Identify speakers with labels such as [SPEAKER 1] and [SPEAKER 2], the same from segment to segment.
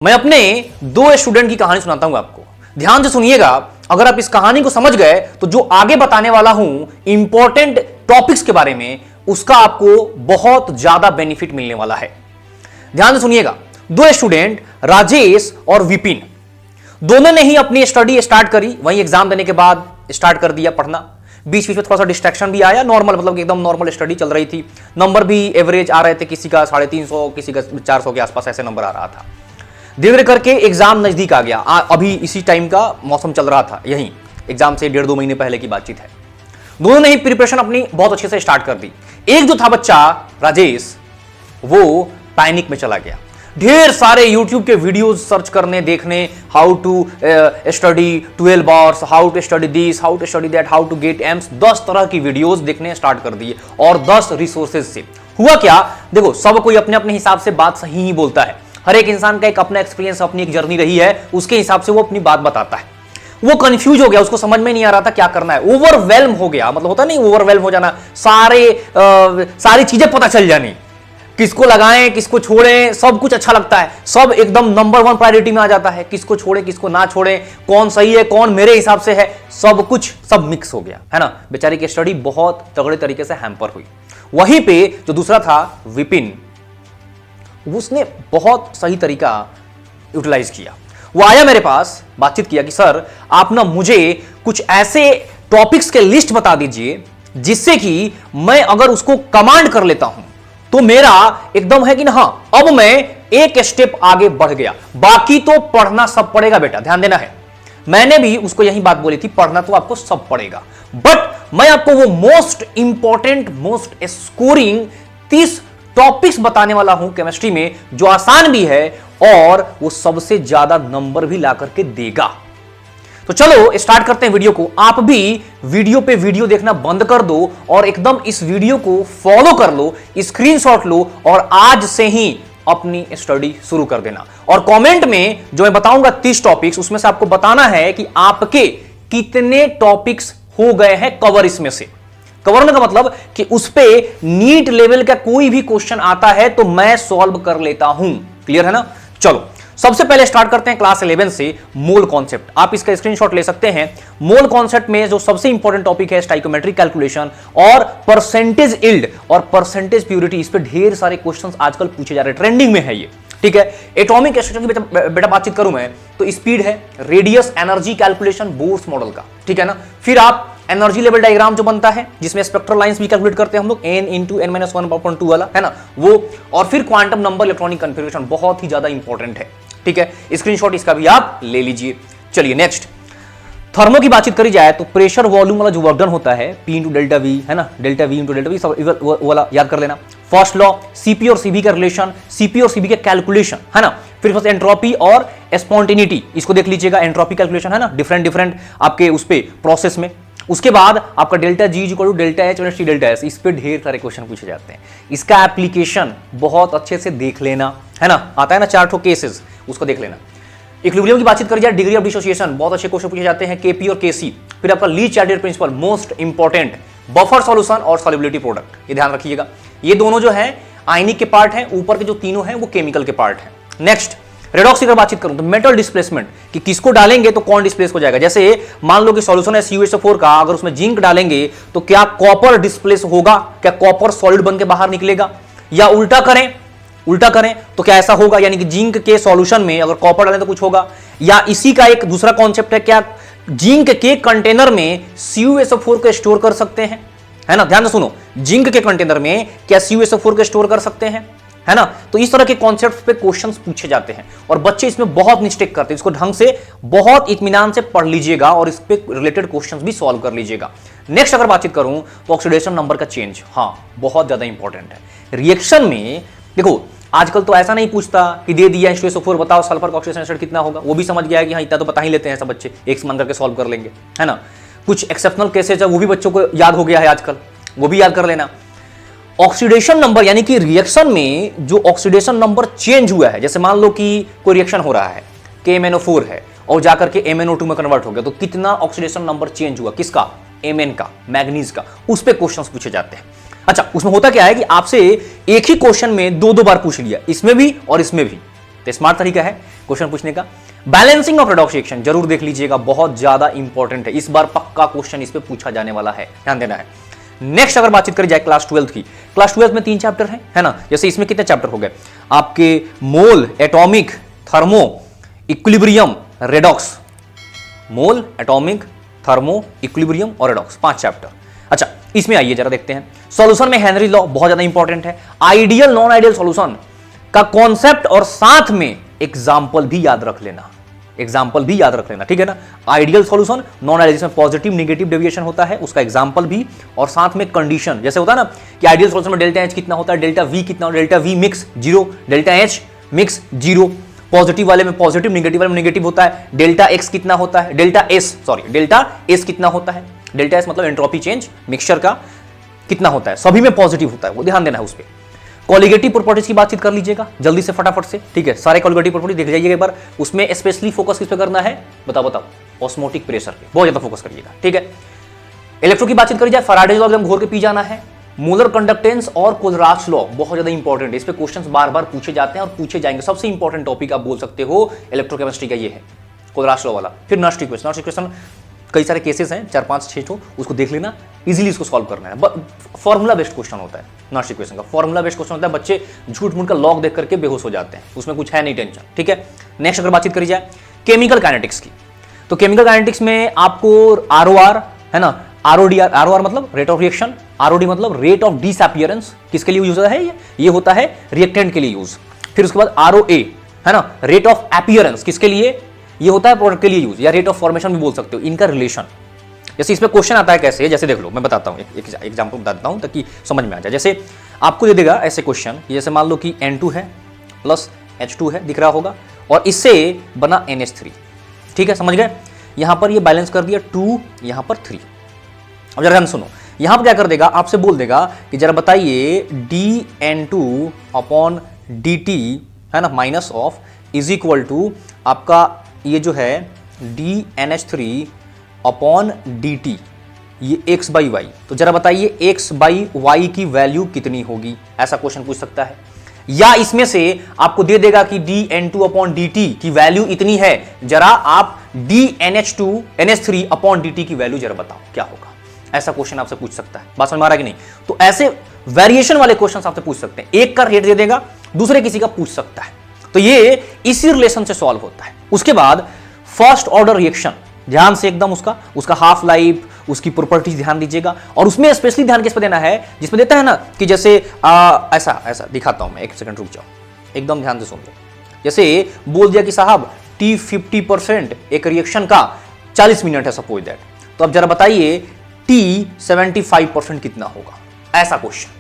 [SPEAKER 1] मैं अपने दो स्टूडेंट की कहानी सुनाता हूं आपको, ध्यान से सुनिएगा। अगर आप इस कहानी को समझ गए तो जो आगे बताने वाला हूं इंपॉर्टेंट टॉपिक्स के बारे में, उसका आपको बहुत ज्यादा बेनिफिट मिलने वाला है। ध्यान से सुनिएगा। दो स्टूडेंट राजेश और विपिन, दोनों ने ही अपनी स्टडी स्टार्ट करी, वहीं एग्जाम देने के बाद स्टार्ट कर दिया पढ़ना। बीच बीच में थोड़ा सा डिस्ट्रैक्शन भी आया, नॉर्मल मतलब एकदम नॉर्मल स्टडी चल रही थी। नंबर भी एवरेज आ रहे थे, किसी का 350, किसी का 400 के आसपास ऐसे नंबर आ रहा था। धीरे धीरे करके एग्जाम नजदीक आ गया। अभी इसी टाइम का मौसम चल रहा था, यही एग्जाम से 1.5-2 महीने पहले की बातचीत है। दोनों ने ही प्रिपरेशन अपनी बहुत अच्छे से स्टार्ट कर दी। एक जो था बच्चा राजेश, वो पैनिक में चला गया। ढेर सारे YouTube के वीडियोस सर्च करने, देखने, how to study 12 hours, how to study this, how to study that, how to get AIIMS, 10 तरह की वीडियोस देखने स्टार्ट कर दिए और 10 रिसोर्सेज से। हुआ क्या, देखो सब कोई अपने अपने हिसाब से बात सही ही बोलता है। हर एक इंसान का एक अपना एक्सपीरियंस, अपनी एक जर्नी रही है, उसके हिसाब से वो अपनी बात बताता है। वो कंफ्यूज हो गया, उसको समझ में नहीं आ रहा था क्या करना है, ओवरवेल्म हो गया, मतलब होता नहीं ओवरवेल्म हो जाना, सारी चीजें पता चल जानी, किसको लगाएं किसको छोड़ें, सब कुछ अच्छा लगता है, सब एकदम नंबर 1 प्रायोरिटी में आ जाता है, किसको छोड़े किसको ना छोड़े, कौन सही है कौन मेरे हिसाब से है, सब मिक्स हो गया, है ना। बेचारी की स्टडी बहुत तगड़े तरीके से हैम्पर हुई। वहीं पे जो दूसरा था विपिन, उसने बहुत सही तरीका यूटिलाइज किया। वो आया मेरे पास, बातचीत किया कि सर आप ना मुझे कुछ ऐसे टॉपिक्स के लिस्ट बता दीजिए जिससे कि मैं अगर उसको कमांड कर लेता हूं तो मेरा एकदम है कि ना, हाँ अब मैं एक स्टेप आगे बढ़ गया, बाकी तो पढ़ना सब पड़ेगा बेटा, ध्यान देना है। मैंने भी उसको यही बात बोली थी, पढ़ना तो आपको सब पड़ेगा, बट मैं आपको वो most important, most scoring 30 topics बताने वाला हूं केमिस्ट्री में, जो आसान भी है और वो सबसे ज्यादा नंबर भी ला करके देगा। तो चलो स्टार्ट करते हैं वीडियो को। आप भी वीडियो पे वीडियो देखना बंद कर दो और एकदम इस वीडियो को फॉलो कर लो, स्क्रीनशॉट लो और आज से ही अपनी स्टडी शुरू कर देना। और कमेंट में जो मैं बताऊंगा 30 टॉपिक्स, उसमें से आपको बताना है कि आपके कितने टॉपिक्स हो गए हैं कवर। इसमें से कवर होने का मतलब कि उस पे नीट लेवल का कोई भी क्वेश्चन आता है तो मैं सॉल्व कर लेता हूं। क्लियर है ना। चलो सबसे पहले स्टार्ट करते हैं क्लास 11 से मोल कॉन्सेप्ट। आप इसका स्क्रीनशॉट ले सकते हैं। मोल कॉन्सेप्ट में जो सबसे इंपॉर्टेंट टॉपिक है स्टाइकोमेट्रिक कैलकुलेशन और परसेंटेज यील्ड और परसेंटेज प्यूरिटी। इस पे ढेर सारे क्वेश्चंस आजकल पूछे जा रहे हैं, ट्रेंडिंग में है ये, ठीक है। एटॉमिक स्ट्रक्चर की बेटा बातचीत करूं मैं तो स्पीड है, radius, energy calculation Bohr's model का, ठीक है ना। फिर आप एनर्जी लेवल डायग्राम जो बनता है जिसमें स्पेक्ट्रल लाइंस भी कैलकुलेट करते हैं हम लोग, n × n-1/2 वाला, है ना वो। और फिर क्वांटम नंबर इलेक्ट्रॉनिक कन्फिग्रेशन बहुत ही ज्यादा इंपॉर्टेंट है, ठीक है। स्क्रीनशॉट इसका भी आप ले लीजिए। चलिए नेक्स्ट, थर्मो की बातचीत करी जाए तो प्रेशर वॉल्यूम वाला जो वर्क डन होता है P × ΔV, है ना, ΔV × ΔV, सब वाला याद कर लेना। फर्स्ट लॉ, सीपी और सीबी का रिलेशन, सीपी और सीबी के कैलकुलेशन, है ना। फिर फर्स्ट एंट्रोपी और स्पॉन्टेनिटी, इसको देख लीजिएगा, एंट्रोपी कैलकुलेशन, है ना, डिफरेंट आपके उस पे प्रोसेस में। उसके बाद आपका डेल्टा जी = डेल्टा एच और टी डेल्टा एस, इस पे ढेर सारे क्वेश्चन पूछे जाते हैं। इसका एप्लीकेशन बहुत अच्छे से देख लेना, है ना, आता है ना 4 केसेस, उसको देख लेना। इक्विलिब्रियम की बातचीत करी जाए, डिग्री ऑफ डिसोसिएशन, बहुत अच्छे क्वेश्चन पूछे जाते हैं, केपी और केसी। फिर आपका Le Chatelier principle, most important, buffer solution और सॉल्युबिलिटी प्रोडक्ट, ये ध्यान रखिएगा। ये दोनों जो है आयनिक के पार्ट हैं, ऊपर के जो तीनों हैं वो केमिकल के पार्ट हैं। नेक्स्ट रेडॉक्स की अगर बातचीत करूं तो मेटल डिस्प्लेसमेंट, कि किसको डालेंगे तो कौन डिस्प्लेस हो जाएगा। जैसे मान लो कि सॉल्यूशन है CuSO4 का, अगर उसमें जिंक डालेंगे तो क्या कॉपर डिस्प्लेस होगा, क्या कॉपर सॉलिड बन के बाहर निकलेगा, या उल्टा करें तो क्या ऐसा होगा, यानी कि जिंक के सॉल्यूशन में अगर कॉपर डालें तो कुछ होगा। या इसी का एक दूसरा कॉन्सेप्ट है, क्या जिंक के कंटेनर में CuSO4 को स्टोर कर सकते हैं, है ना, ध्यान से सुनो, जिंक के कंटेनर में क्या CuSO4 को स्टोर कर सकते हैं, है ना। तो इस तरह के कॉन्सेप्ट्स पे क्वेश्चंस पूछे जाते हैं और बच्चे इसमें बहुत मिस्टेक करते हैं। इसको ढंग से बहुत इत्मीनान से पढ़ लीजिएगा और इस पे रिलेटेड क्वेश्चंस भी सॉल्व कर लीजिएगा। नेक्स्ट अगर बातचीत करूं तो ऑक्सीडेशन नंबर का चेंज, हाँ बहुत ज्यादा इंपॉर्टेंट है। रिएक्शन में देखो आजकल तो ऐसा नहीं पूछता कि दे दिया H2SO4 बताओ सल्फर का ऑक्सीडेशन स्टेट कितना होगा, वो भी समझ गया है कि हाँ इतना तो बता ही लेते हैं सब बच्चे, एक समान करके सॉल्व कर लेंगे, है ना। कुछ एक्सेप्शनल केसेज है वो भी बच्चों को याद हो गया है आजकल, वो भी याद कर लेना। ऑक्सीडेशन नंबर यानी कि रिएक्शन में जो ऑक्सीडेशन नंबर चेंज हुआ है, जैसे मान लो कि कोई रिएक्शन हो रहा है, KMnO4 है और जाकर के MnO2 में कन्वर्ट हो गया, तो कितना ऑक्सीडेशन नंबर चेंज हुआ, किसका, Mn का, मैग्नीज का, उस पे क्वेश्चंस पूछे जाते हैं। अच्छा उसमें होता क्या है कि आपसे एक ही क्वेश्चन में 2-2 बार पूछ लिया, इसमें भी और इसमें भी, तो स्मार्ट तरीका है क्वेश्चन पूछने का। बैलेंसिंग ऑफ रेडॉक्स रिएक्शन जरूर देख लीजिएगा, बहुत ज्यादा इंपॉर्टेंट है, इस बार पक्का क्वेश्चन इस पे पूछा जाने वाला है, ध्यान देना है। नेक्स्ट अगर बातचीत करी जाए क्लास 12 की, क्लास 12 में 3 चैप्टर है ना। जैसे इसमें कितने चैप्टर हो गए आपके, मोल, एटॉमिक, थर्मो, इक्विलिब्रियम, रेडॉक्स। मोल, एटॉमिक, थर्मो, इक्विलिब्रियम और रेडॉक्स, 5 चैप्टर। अच्छा इसमें आइए जरा देखते हैं। सॉल्यूशन में हेनरी लॉ बहुत ज्यादा इंपॉर्टेंट है। आइडियल नॉन आइडियल सॉल्यूशन का कॉन्सेप्ट और साथ में एग्जांपल भी याद रख लेना, एग्जांपल भी याद रख लेना, ठीक है ना। आइडियल सॉल्यूशन, नॉन आइडियल, जिसमें पॉजिटिव नेगेटिव डेविएशन होता है, उसका एग्जांपल भी और साथ में कंडीशन। जैसे होता है ना कि आइडियल सॉल्यूशन में डेल्टा एच कितना होता है, डेल्टा वी कितना होता है, delta we mix 0, delta H mix 0। Positive वाले में पॉजिटिव, नेगेटिव वाले में नेगेटिव होता है। डेल्टा एक्स कितना होता है, डेल्टा एस कितना होता है, डेल्टा एस मतलब एंट्रोपी चेंज मिक्सचर का कितना होता है, सभी में पॉजिटिव होता है, वो ध्यान देना है उस पर। कॉलिगेटिव प्रॉपर्टीज की बातचीत कर लीजिएगा जल्दी से फटाफट से, ठीक है। सारे कॉलिगेटिव प्रॉपर्टी देख जाइएगा एक बार, उसमें स्पेशली फोकस किस पे करना है, बताओ, ऑस्मोटिक प्रेशर पे बहुत ज्यादा फोकस करिएगा, ठीक है। इलेक्ट्रो की बातचीत करी जाए, फैराडे लॉ एकदम घोर के पी जाना है। मूलर कंडक्टेंस और कोलराच लॉ बहुत ज्यादा इंपॉर्टेंट है, इस पे क्वेश्चंस बार बार पूछे जाते हैं और पूछे जाएंगे। सबसे इंपॉर्टेंट टॉपिक आप बोल सकते हो इलेक्ट्रोकेमिस्ट्री का ये है, कोलराच लॉ वाला। फिर नॉस्टिक क्वेश्चन कई सारे केसेस हैं, 4 5 6 उसको देख लेना, इजीली इसको सॉल्व करना है। फॉर्मूला बेस्ड क्वेश्चन होता है नॉस्टिक क्वेश्चन का, फॉर्मूला बेस्ड क्वेश्चन होता है, बच्चे झूठ मूठ का लॉग देख करके बेहोश हो जाते हैं, उसमें कुछ है नहीं टेंशन, ठीक है। नेक्स्ट अगर बातचीत करी जाए केमिकल काइनेटिक्स की, तो केमिकल काइनेटिक्स में आपको ROR है ना, ROR मतलब रेट ऑफ रिएक्शन, ROD मतलब रेट ऑफ डिसअपीयरेंस, किसके लिए यूज होता है, ये होता है रिएक्टेंट के लिए यूज। फिर उसके बाद ROA है ना, रेट ऑफ अपीयरेंस, किसके लिए, ये होता है प्रोडक्ट के लिए यूज, या रेट ऑफ फॉर्मेशन भी बोल सकते हो, इनका रिलेशन। जैसे इसमें क्वेश्चन आता है कैसे, जैसे देख लो मैं बताता हूं, एक एग्जांपल बता देता हूं ताकि समझ में आ जाए। जैसे आपको दे देगा ऐसे क्वेश्चन, जैसे मान लो कि N2 है प्लस H2 है, दिख रहा होगा, और इससे बना NH3, ठीक है, समझ गए। यहां पर ये बैलेंस कर दिया 2, यहां पर 3। अब जरा ध्यान सुनो, यहां पर क्या कर देगा, आपसे बोल देगा कि जरा बताइए dN2/dt है ना minus of is equal to आपका ये जो है dNH3/dt, ये x/y। तो जरा बताइए x/y की वैल्यू कितनी होगी, ऐसा क्वेश्चन पूछ सकता है। या इसमें से आपको दे देगा कि dN2/dt की वैल्यू इतनी है, जरा आप dNH3/dt की वैल्यू जरा बताओ क्या होगा, ऐसा क्वेश्चन आपसे पूछ सकता है। बात समझ में आ रहा है कि नहीं। तो ऐसे वेरिएशन वाले क्वेश्चन आपसे पूछ सकते हैं, एक का रेट दे देगा, दूसरे किसी का पूछ सकता है, तो ये इसी रिलेशन से सॉल्व होता है। उसके बाद फर्स्ट ऑर्डर रिएक्शन, ध्यान से एकदम उसका हाफ लाइफ, उसकी प्रॉपर्टीज ध्यान दीजिएगा, और उसमें स्पेशली ध्यान किस पे देना है, जिसमें देता है ना कि जैसे ऐसा दिखाता हूं मैं, एक सेकंड रुक जाओ, एकदम ध्यान से सुन लो। जैसे बोल दिया कि साहब T50% एक रिएक्शन का 40 मिनट है सपोज दैट, तो अब जरा बताइए T75% कितना होगा, ऐसा क्वेश्चन।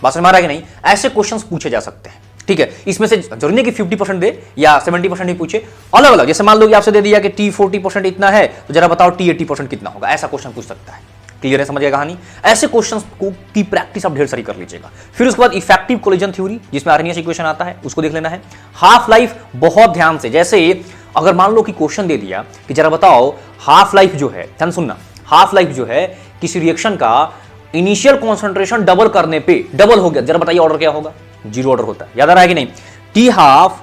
[SPEAKER 1] बात समझ में आ रहा है कि नहीं। ऐसे क्वेश्चंस पूछे जा सकते हैं, ठीक है। इसमें से जरूरी नहीं कि 50% दे या 70% ही पूछे, अलग अलग। जैसे मान लो कि आपसे दे दिया कि T40% इतना है, तो जरा बताओ T80% कितना होगा, ऐसा क्वेश्चन पूछ सकता है। क्लियर है, समझिए कहानी। ऐसे क्वेश्चंस की प्रैक्टिस आप ढेर सारी कर लीजिएगा। फिर उसके बाद इफेक्टिव कोलिजन थ्योरी, जिसमें आर्नियस इक्वेशन आता है, उसको देख लेना है। हाफ लाइफ बहुत ध्यान से, जैसे अगर मान लो कि क्वेश्चन दे दिया कि जरा बताओ हाफ लाइफ जो है, ध्यान सुनना, हाफ लाइफ जो है किसी रिएक्शन का इनिशियल कॉन्सेंट्रेशन डबल करने पे डबल हो गया, जरा बताइए ऑर्डर क्या होगा, 0 ऑर्डर होता है, याद आ रहा है कि नहीं। टी हाफ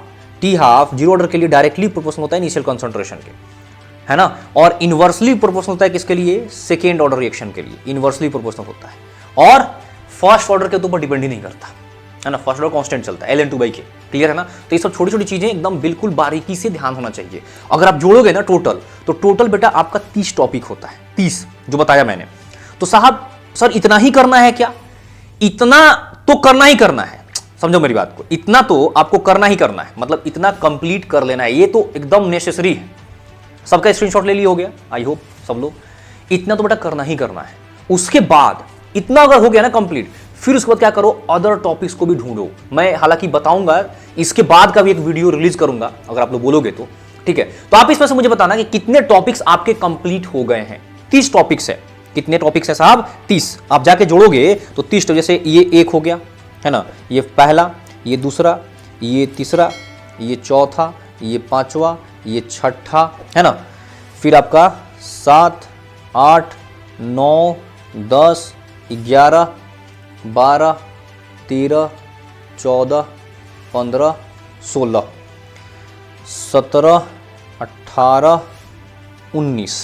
[SPEAKER 1] 0 ऑर्डर के लिए डायरेक्टली प्रोपोर्शनल होता है इनिशियल कॉन्सेंट्रेशन के, है ना, और इनवर्सली प्रोपोर्शनल होता है किसके लिए, सेकेंड ऑर्डर रिएक्शन के लिए इनवर्सली प्रोपोर्शनल होता है, और फर्स्ट ऑर्डर के ऊपर डिपेंड ही नहीं करता, है ना, फर्स्ट ऑर्डर कांस्टेंट चलता है ln2/k। क्लियर है ना। तो ये सब छोटी छोटी चीजें एकदम बिल्कुल बारीकी से ध्यान होना चाहिए। अगर आप जोड़ोगे ना टोटल, तो टोटल बेटा आपका 30 टॉपिक होता है, 30 जो बताया मैंने। तो साहब सर इतना ही करना है क्या, इतना तो करना ही करना है, समझो मेरी बात को, इतना तो आपको करना ही करना है, मतलब इतना कंप्लीट कर लेना है, ये तो एकदम नेसेसरी है। सबका स्क्रीनशॉट ले लिया हो गया, आई होप सब लोग, इतना तो बेटा करना ही करना है। उसके बाद इतना अगर हो गया ना कंप्लीट, फिर उसके बाद क्या करो, अदर टॉपिक्स को भी ढूंढो। मैं हालांकि बताऊंगा, इसके बाद का भी एक वीडियो रिलीज करूंगा अगर आप लोग बोलोगे तो, ठीक है। तो आप इसमें से मुझे बताना कि कितने टॉपिक्स आपके कंप्लीट हो गए हैं। 30 टॉपिक्स है, कितने टॉपिक्स है साहब, 30। आप जाके जोड़ोगे तो 30, तो जैसे ये एक हो गया, है ना, ये पहला, ये दूसरा, ये तीसरा, ये चौथा, ये पांचवा, ये छठा, है ना, फिर आपका 7, 8, 9, 10, 11, 12, 13, 14, 15, 16, 17, 18, 19,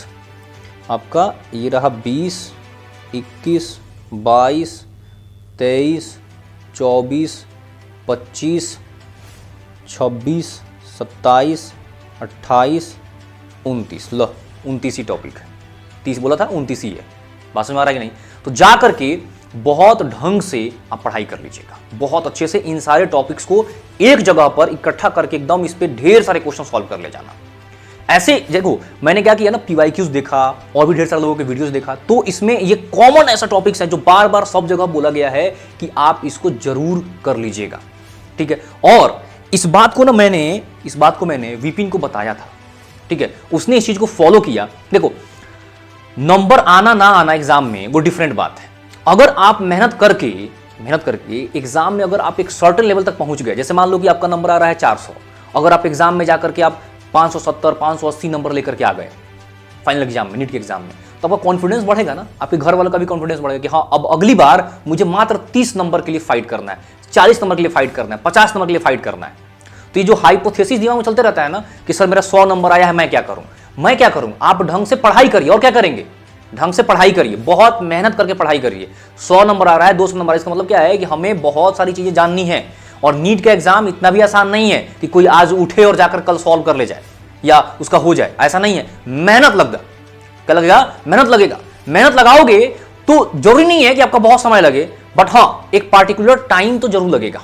[SPEAKER 1] आपका ये रहा 20, 21, 22, 23, 24, 25, 26, 27, 28, 29। लो 29 ही टॉपिक है, 30 बोला था, 29 ही है। बात समझ में आ रहा है कि नहीं? तो जा करके बहुत ढंग से आप पढ़ाई कर लीजिएगा, बहुत अच्छे से इन सारे टॉपिक्स को एक जगह पर इकट्ठा करके एकदम इस पे ढेर सारे क्वेश्चन सॉल्व कर ले जाना। ऐसे देखो मैंने क्या किया ना, PYQs देखा और भी ढेर सारे लोगों के वीडियोस देखा, तो इसमें ये कॉमन ऐसा टॉपिक्स है जो बार बार सब जगह बोला गया है कि आप इसको जरूर कर लीजिएगा, ठीक है। और इस बात को मैंने विपिन को बताया था, ठीक है, उसने इस चीज को फॉलो किया। देखो नंबर आना ना आना एग्जाम में वो डिफरेंट बात है। अगर आप मेहनत करके एग्जाम में अगर आप एक सर्टेन लेवल तक पहुंच गए, जैसे मान लो कि आपका नंबर आ रहा है 400, अगर आप एग्जाम में जाकर के आप 570, 580 नंबर लेकर के आ गए फाइनल एग्जाम में, नीट के एग्जाम में, तो आपका कॉन्फिडेंस बढ़ेगा ना, आपके घर वालों का भी कॉन्फिडेंस बढ़ेगा कि हाँ अब अगली बार मुझे मात्र 30 नंबर के लिए फाइट करना है, 40 नंबर के लिए फाइट करना है, 50 नंबर के लिए फाइट करना है। तो ये जो हाइपोथेसिस दिमाग में चलते रहता है ना कि सर मेरा 100 नंबर आया है, मैं क्या करूं? आप ढंग से पढ़ाई करिए। और क्या करेंगे? ढंग से पढ़ाई करिए, बहुत मेहनत करके पढ़ाई करिए। 100 नंबर आ रहा है, 200 नंबर, इसका मतलब क्या है कि हमें बहुत सारी चीजें जाननी है। और नीट का एग्जाम इतना भी आसान नहीं है कि कोई आज उठे और जाकर कल सॉल्व कर ले जाए या उसका हो जाए, ऐसा नहीं है। मेहनत लगेगा, क्या लगेगा? मेहनत लगेगा। मेहनत लगाओगे तो जरूरी नहीं है कि आपका बहुत समय लगे, बट हाँ एक पार्टिकुलर टाइम तो जरूर लगेगा।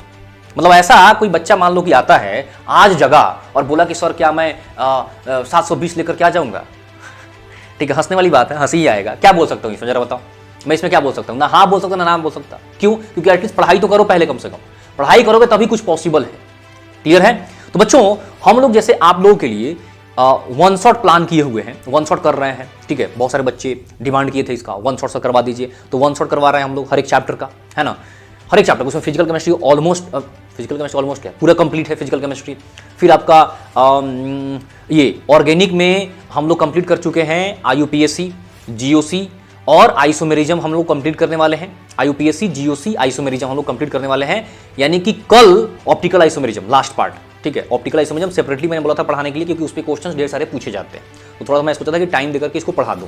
[SPEAKER 1] मतलब ऐसा कोई बच्चा मान लो कि आता है आज जगह और बोला कि सर क्या मैं 720 लेकर क्या जाऊंगा, ठीक है, हंसने वाली बात है, हंसी ही आएगा। क्या बोल सकता हूँ इसमें, जरा बताओ, मैं इसमें क्या बोल सकता हूँ? ना हाँ बोल सकता ना बोल सकता। क्यों? क्योंकि एटलीस्ट पढ़ाई तो करो पहले, कम से कम पढ़ाई करोगे तभी कुछ पॉसिबल है। क्लियर है? तो बच्चों हम लोग जैसे आप लोगों के लिए वन शॉट प्लान किए हुए हैं, वन शॉट कर रहे हैं, ठीक है। बहुत सारे बच्चे डिमांड किए थे इसका, वन शॉट से करवा दीजिए, तो वन शॉट करवा रहे हैं हम लोग हर एक चैप्टर का, है ना, हर एक चैप्टर। उसमें फिजिकल केमिस्ट्री ऑलमोस्ट क्या पूरा कंप्लीट है फिजिकल केमिस्ट्री। फिर आपका ये ऑर्गेनिक में हम लोग कंप्लीट कर चुके हैं IUPAC, GOC और आइसोमेरिज्म हम लोग कंप्लीट करने वाले हैं। IUPAC, GOC, आइसोमेरिज्म हम लोग कंप्लीट करने वाले हैं, यानी कि कल ऑप्टिकल आइसोमेरिज्म लास्ट पार्ट, ठीक है। ऑप्टिकल आइसोमेरिज्म सेपरेटली मैंने बोला था पढ़ाने के लिए, क्योंकि उस पर क्वेश्चंस ढेर सारे पूछे जाते हैं, तो थोड़ा मैं सोचा था कि टाइम देकर के इसको पढ़ा दूं।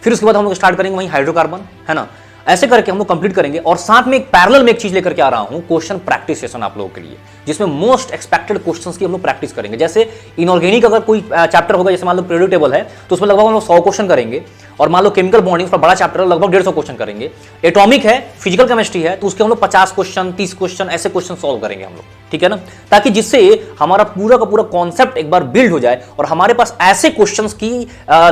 [SPEAKER 1] फिर उसके बाद हम लोग स्टार्ट करेंगे वहीं हाइड्रोकार्बन, है ना, ऐसे करके हम लोग कंप्लीट करेंगे। और साथ में एक पैरेलल में एक चीज लेकर के आ रहा हूं, क्वेश्चन प्रैक्टिस सेशन आप लोगों के लिए, जिसमें मोस्ट एक्सपेक्टेड क्वेश्चंस की हम लोग प्रैक्टिस करेंगे। जैसे इनऑर्गेनिक अगर कोई चैप्टर होगा, जैसे मान लो पीरियोडिक टेबल है, तो उसमें लगभग हम लोग 100 क्वेश्चन करेंगे। और मान लो केमिकल बॉन्डिंग बड़ा चैप्टर है, लगभग 150 क्वेश्चन करेंगे। एटॉमिक है, फिजिकल केमिस्ट्री है, तो उसके हम लोग 50 क्वेश्चन, 30 क्वेश्चन ऐसे क्वेश्चन सॉल्व करेंगे हम लोग, ठीक है ना, ताकि जिससे हमारा पूरा का पूरा कॉन्सेप्ट एक बार बिल्ड हो जाए और हमारे पास ऐसे क्वेश्चंस की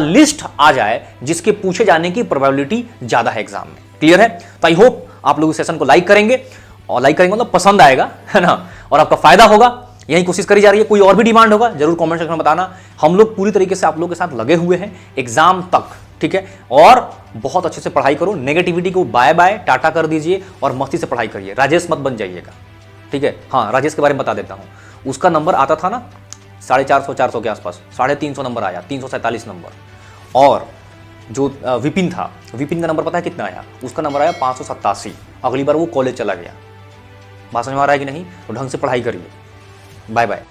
[SPEAKER 1] लिस्ट आ जाए जिसके पूछे जाने की प्रोबेबिलिटी ज्यादा है एग्जाम में। क्लियर है? तो आई होप आप लोग इस सेशन को लाइक करेंगे, और लाइक करेंगे मतलब पसंद आएगा, है ना, और आपका फायदा होगा। यही कोशिश करी जा रही है। कोई और भी डिमांड होगा जरूर कमेंट सेक्शन में बताना। हम लोग पूरी तरीके से आप लोगों के साथ लगे हुए हैं एग्जाम तक, ठीक है। और बहुत अच्छे से पढ़ाई करो, नेगेटिविटी को बाय बाय टाटा कर दीजिए और मस्ती से पढ़ाई करिए। राजेश मत बन जाइएगा, ठीक है। हाँ राजेश के बारे में बता देता हूं, उसका नंबर आता था ना 450 400 के आसपास, 350 नंबर आया, 347 नंबर। और जो विपिन था, विपिन का नंबर पता है कितना आया? उसका नंबर आया 587। अगली बार वो कॉलेज चला गया। बात समझ में आ रहा है कि नहीं? तो ढंग से पढ़ाई करिए। Bye bye.